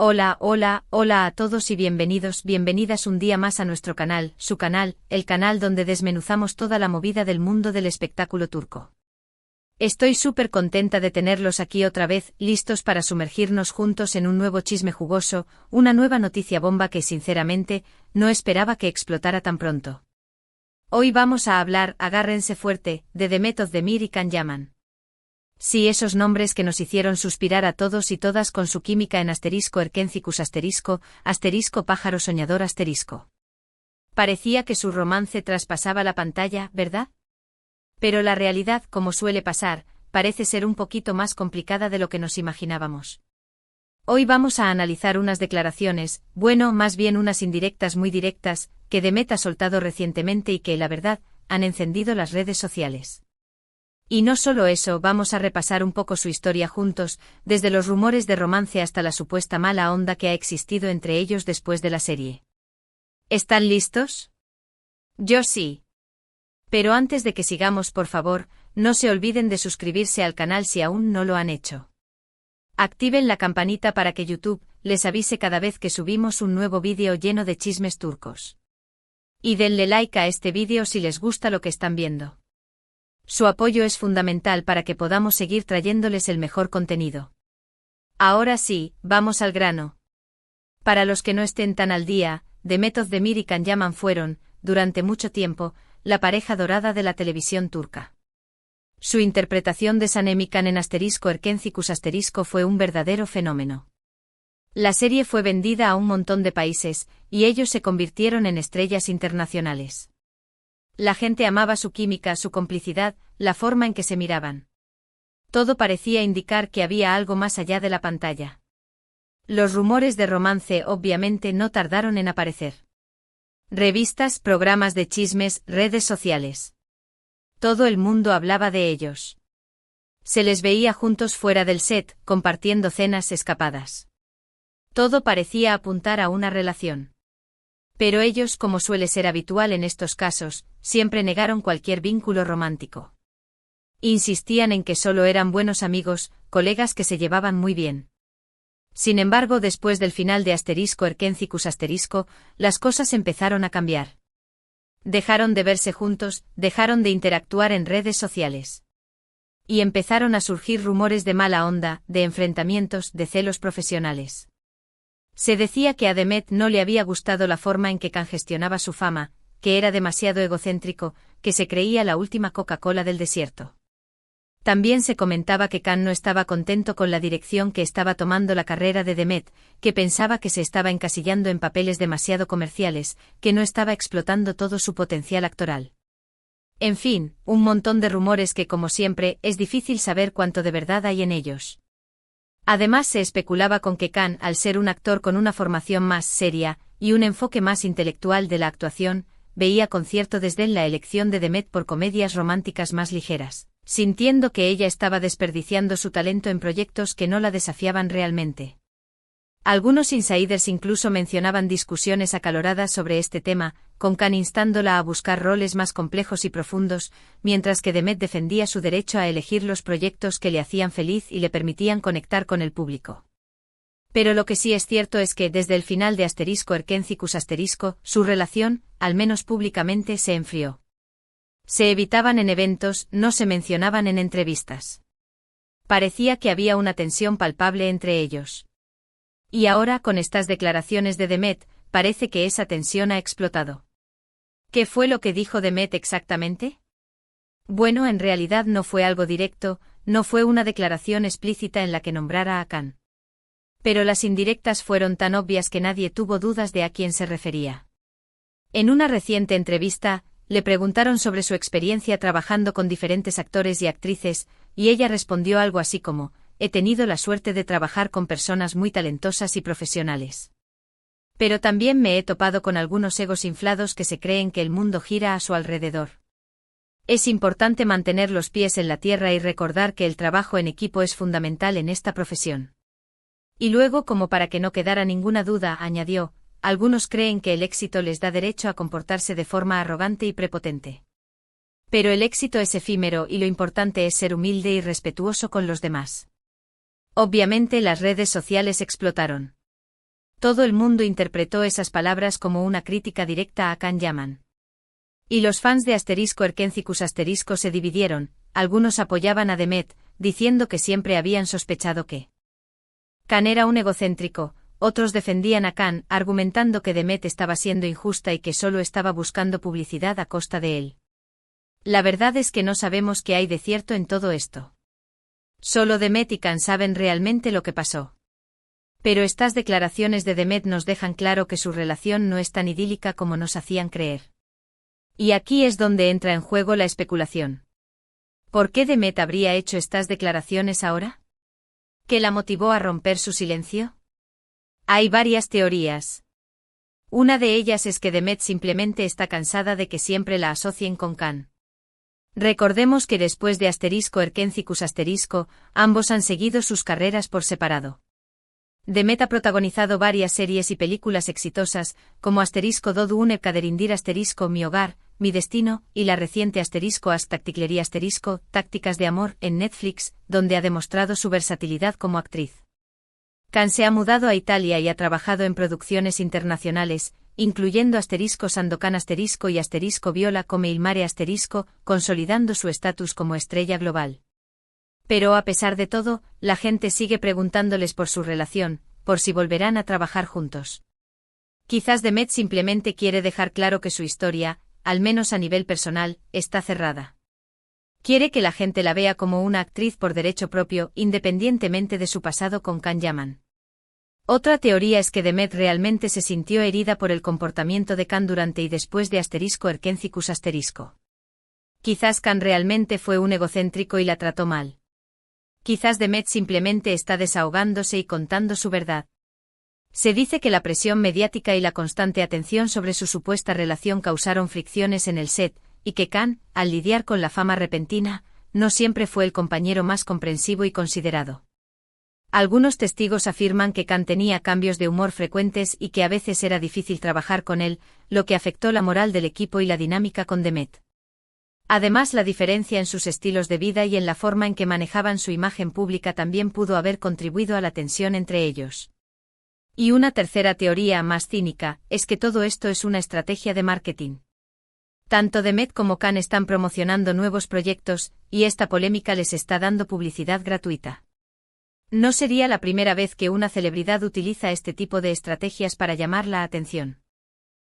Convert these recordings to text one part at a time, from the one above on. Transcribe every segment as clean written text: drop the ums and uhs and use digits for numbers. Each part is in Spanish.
Hola, hola, hola a todos y bienvenidos, bienvenidas un día más a nuestro canal, su canal, el canal donde desmenuzamos toda la movida del mundo del espectáculo turco. Estoy súper contenta de tenerlos aquí otra vez, listos para sumergirnos juntos en un nuevo chisme jugoso, una nueva noticia bomba que sinceramente, no esperaba que explotara tan pronto. Hoy vamos a hablar, agárrense fuerte, de Demet Özdemir y Can Yaman. Sí, esos nombres que nos hicieron suspirar a todos y todas con su química en *Erkencicus *, pájaro soñador *. Parecía que su romance traspasaba la pantalla, ¿verdad? Pero la realidad, como suele pasar, parece ser un poquito más complicada de lo que nos imaginábamos. Hoy vamos a analizar unas declaraciones, bueno, más bien unas indirectas muy directas, que Demet ha soltado recientemente y que, la verdad, han encendido las redes sociales. Y no solo eso, vamos a repasar un poco su historia juntos, desde los rumores de romance hasta la supuesta mala onda que ha existido entre ellos después de la serie. ¿Están listos? Yo sí. Pero antes de que sigamos, por favor, no se olviden de suscribirse al canal si aún no lo han hecho. Activen la campanita para que YouTube les avise cada vez que subimos un nuevo vídeo lleno de chismes turcos. Y denle like a este vídeo si les gusta lo que están viendo. Su apoyo es fundamental para que podamos seguir trayéndoles el mejor contenido. Ahora sí, vamos al grano. Para los que no estén tan al día, Demet Özdemir y Can Yaman fueron, durante mucho tiempo, la pareja dorada de la televisión turca. Su interpretación de Sanem Can en *Erkencicus * fue un verdadero fenómeno. La serie fue vendida a un montón de países, y ellos se convirtieron en estrellas internacionales. La gente amaba su química, su complicidad, la forma en que se miraban. Todo parecía indicar que había algo más allá de la pantalla. Los rumores de romance obviamente no tardaron en aparecer. Revistas, programas de chismes, redes sociales. Todo el mundo hablaba de ellos. Se les veía juntos fuera del set, compartiendo cenas escapadas. Todo parecía apuntar a una relación. Pero ellos, como suele ser habitual en estos casos, siempre negaron cualquier vínculo romántico. Insistían en que solo eran buenos amigos, colegas que se llevaban muy bien. Sin embargo, después del final de *Erkencicus *, las cosas empezaron a cambiar. Dejaron de verse juntos, dejaron de interactuar en redes sociales. Y empezaron a surgir rumores de mala onda, de enfrentamientos, de celos profesionales. Se decía que a Demet no le había gustado la forma en que Can gestionaba su fama, que era demasiado egocéntrico, que se creía la última Coca-Cola del desierto. También se comentaba que Can no estaba contento con la dirección que estaba tomando la carrera de Demet, que pensaba que se estaba encasillando en papeles demasiado comerciales, que no estaba explotando todo su potencial actoral. En fin, un montón de rumores que, como siempre, es difícil saber cuánto de verdad hay en ellos. Además se especulaba con que Can, al ser un actor con una formación más seria, y un enfoque más intelectual de la actuación, veía con cierto desdén la elección de Demet por comedias románticas más ligeras, sintiendo que ella estaba desperdiciando su talento en proyectos que no la desafiaban realmente. Algunos insiders incluso mencionaban discusiones acaloradas sobre este tema, con Can instándola a buscar roles más complejos y profundos, mientras que Demet defendía su derecho a elegir los proyectos que le hacían feliz y le permitían conectar con el público. Pero lo que sí es cierto es que desde el final de *Erkencicus *, su relación, al menos públicamente, se enfrió. Se evitaban en eventos, no se mencionaban en entrevistas. Parecía que había una tensión palpable entre ellos. Y ahora, con estas declaraciones de Demet, parece que esa tensión ha explotado. ¿Qué fue lo que dijo Demet exactamente? Bueno, en realidad no fue algo directo, no fue una declaración explícita en la que nombrara a Can. Pero las indirectas fueron tan obvias que nadie tuvo dudas de a quién se refería. En una reciente entrevista, le preguntaron sobre su experiencia trabajando con diferentes actores y actrices, y ella respondió algo así como: he tenido la suerte de trabajar con personas muy talentosas y profesionales. Pero también me he topado con algunos egos inflados que se creen que el mundo gira a su alrededor. Es importante mantener los pies en la tierra y recordar que el trabajo en equipo es fundamental en esta profesión. Y luego, como para que no quedara ninguna duda, añadió: algunos creen que el éxito les da derecho a comportarse de forma arrogante y prepotente. Pero el éxito es efímero y lo importante es ser humilde y respetuoso con los demás. Obviamente las redes sociales explotaron. Todo el mundo interpretó esas palabras como una crítica directa a Can Yaman. Y los fans de *Erkencicus* se dividieron, algunos apoyaban a Demet, diciendo que siempre habían sospechado que Can era un egocéntrico, otros defendían a Can, argumentando que Demet estaba siendo injusta y que solo estaba buscando publicidad a costa de él. La verdad es que no sabemos qué hay de cierto en todo esto. Solo Demet y Can saben realmente lo que pasó. Pero estas declaraciones de Demet nos dejan claro que su relación no es tan idílica como nos hacían creer. Y aquí es donde entra en juego la especulación. ¿Por qué Demet habría hecho estas declaraciones ahora? ¿Qué la motivó a romper su silencio? Hay varias teorías. Una de ellas es que Demet simplemente está cansada de que siempre la asocien con Can. Recordemos que después de *Erkencicus*, ambos han seguido sus carreras por separado. Demet ha protagonizado varias series y películas exitosas, como *Dodu une Kaderindir *Mi hogar, mi destino, y la reciente *Tacticlería Tácticas de amor en Netflix, donde ha demostrado su versatilidad como actriz. Can se ha mudado a Italia y ha trabajado en producciones internacionales, incluyendo *Sandokan y *Viola come il mare consolidando su estatus como estrella global. Pero a pesar de todo, la gente sigue preguntándoles por su relación, por si volverán a trabajar juntos. Quizás Demet simplemente quiere dejar claro que su historia, al menos a nivel personal, está cerrada. Quiere que la gente la vea como una actriz por derecho propio, independientemente de su pasado con Can Yaman. Otra teoría es que Demet realmente se sintió herida por el comportamiento de Can durante y después de *Erkencicus*. Quizás Can realmente fue un egocéntrico y la trató mal. Quizás Demet simplemente está desahogándose y contando su verdad. Se dice que la presión mediática y la constante atención sobre su supuesta relación causaron fricciones en el set, y que Can, al lidiar con la fama repentina, no siempre fue el compañero más comprensivo y considerado. Algunos testigos afirman que Can tenía cambios de humor frecuentes y que a veces era difícil trabajar con él, lo que afectó la moral del equipo y la dinámica con Demet. Además, la diferencia en sus estilos de vida y en la forma en que manejaban su imagen pública también pudo haber contribuido a la tensión entre ellos. Y una tercera teoría, más cínica, es que todo esto es una estrategia de marketing. Tanto Demet como Can están promocionando nuevos proyectos, y esta polémica les está dando publicidad gratuita. No sería la primera vez que una celebridad utiliza este tipo de estrategias para llamar la atención.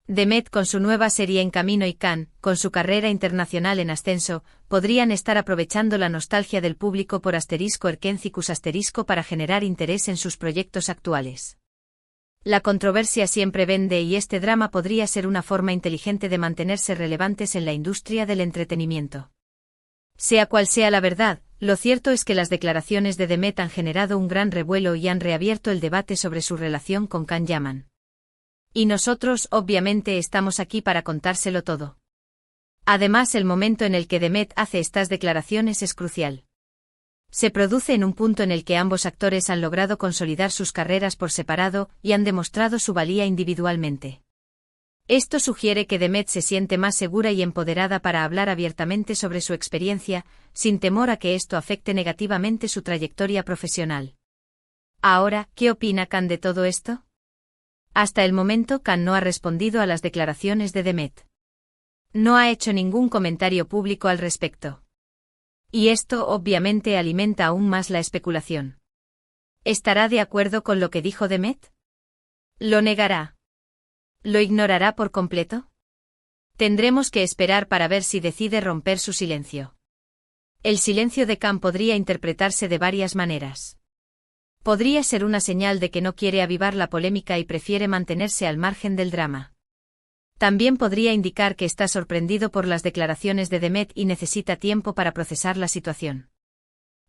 Demet con su nueva serie en camino y Can, con su carrera internacional en ascenso, podrían estar aprovechando la nostalgia del público por *Erkencicus* para generar interés en sus proyectos actuales. La controversia siempre vende y este drama podría ser una forma inteligente de mantenerse relevantes en la industria del entretenimiento. Sea cual sea la verdad, lo cierto es que las declaraciones de Demet han generado un gran revuelo y han reabierto el debate sobre su relación con Can Yaman. Y nosotros, obviamente, estamos aquí para contárselo todo. Además, el momento en el que Demet hace estas declaraciones es crucial. Se produce en un punto en el que ambos actores han logrado consolidar sus carreras por separado y han demostrado su valía individualmente. Esto sugiere que Demet se siente más segura y empoderada para hablar abiertamente sobre su experiencia, sin temor a que esto afecte negativamente su trayectoria profesional. Ahora, ¿qué opina Can de todo esto? Hasta el momento Can no ha respondido a las declaraciones de Demet. No ha hecho ningún comentario público al respecto. Y esto obviamente alimenta aún más la especulación. ¿Estará de acuerdo con lo que dijo Demet? ¿Lo negará? ¿Lo ignorará por completo? Tendremos que esperar para ver si decide romper su silencio. El silencio de Can podría interpretarse de varias maneras. Podría ser una señal de que no quiere avivar la polémica y prefiere mantenerse al margen del drama. También podría indicar que está sorprendido por las declaraciones de Demet y necesita tiempo para procesar la situación.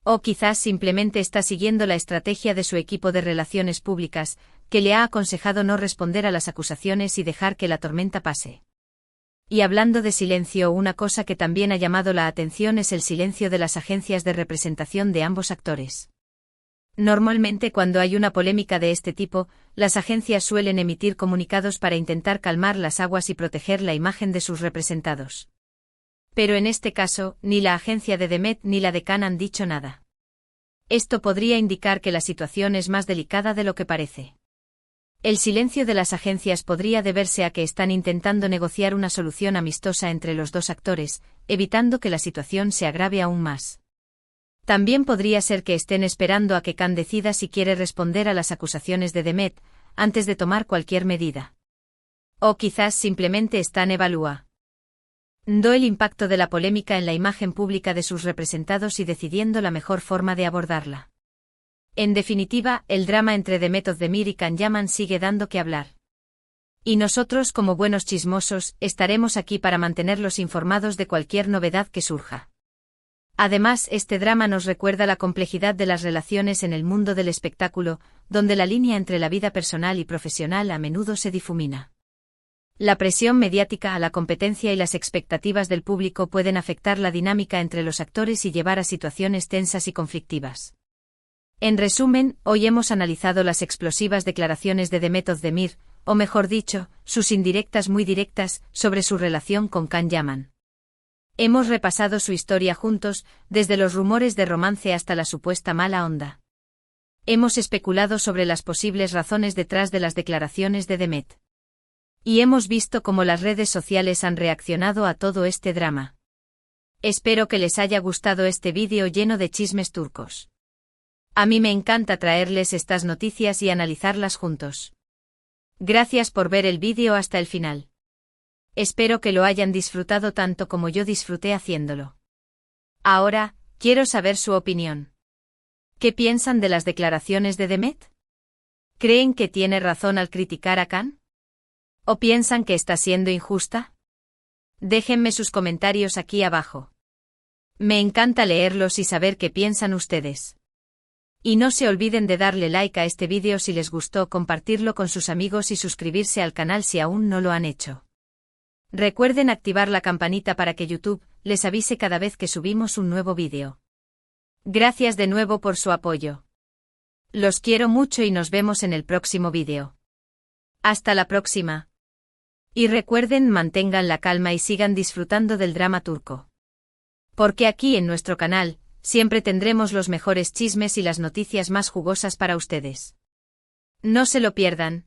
O quizás simplemente está siguiendo la estrategia de su equipo de relaciones públicas, que le ha aconsejado no responder a las acusaciones y dejar que la tormenta pase. Y hablando de silencio, una cosa que también ha llamado la atención es el silencio de las agencias de representación de ambos actores. Normalmente cuando hay una polémica de este tipo, las agencias suelen emitir comunicados para intentar calmar las aguas y proteger la imagen de sus representados. Pero en este caso, ni la agencia de Demet ni la de Can han dicho nada. Esto podría indicar que la situación es más delicada de lo que parece. El silencio de las agencias podría deberse a que están intentando negociar una solución amistosa entre los dos actores, evitando que la situación se agrave aún más. También podría ser que estén esperando a que Khan decida si quiere responder a las acusaciones de Demet, antes de tomar cualquier medida. O quizás simplemente están evaluando el impacto de la polémica en la imagen pública de sus representados y decidiendo la mejor forma de abordarla. En definitiva, el drama entre Demet Özdemir y Can Yaman sigue dando que hablar. Y nosotros, como buenos chismosos, estaremos aquí para mantenerlos informados de cualquier novedad que surja. Además, este drama nos recuerda la complejidad de las relaciones en el mundo del espectáculo, donde la línea entre la vida personal y profesional a menudo se difumina. La presión mediática a la competencia y las expectativas del público pueden afectar la dinámica entre los actores y llevar a situaciones tensas y conflictivas. En resumen, hoy hemos analizado las explosivas declaraciones de Demet Özdemir, o mejor dicho, sus indirectas muy directas, sobre su relación con Can Yaman. Hemos repasado su historia juntos, desde los rumores de romance hasta la supuesta mala onda. Hemos especulado sobre las posibles razones detrás de las declaraciones de Demet. Y hemos visto cómo las redes sociales han reaccionado a todo este drama. Espero que les haya gustado este vídeo lleno de chismes turcos. A mí me encanta traerles estas noticias y analizarlas juntos. Gracias por ver el vídeo hasta el final. Espero que lo hayan disfrutado tanto como yo disfruté haciéndolo. Ahora, quiero saber su opinión. ¿Qué piensan de las declaraciones de Demet? ¿Creen que tiene razón al criticar a Can? ¿O piensan que está siendo injusta? Déjenme sus comentarios aquí abajo. Me encanta leerlos y saber qué piensan ustedes. Y no se olviden de darle like a este vídeo si les gustó, compartirlo con sus amigos y suscribirse al canal si aún no lo han hecho. Recuerden activar la campanita para que YouTube les avise cada vez que subimos un nuevo vídeo. Gracias de nuevo por su apoyo. Los quiero mucho y nos vemos en el próximo vídeo. Hasta la próxima. Y recuerden, mantengan la calma y sigan disfrutando del drama turco. Porque aquí en nuestro canal, siempre tendremos los mejores chismes y las noticias más jugosas para ustedes. No se lo pierdan.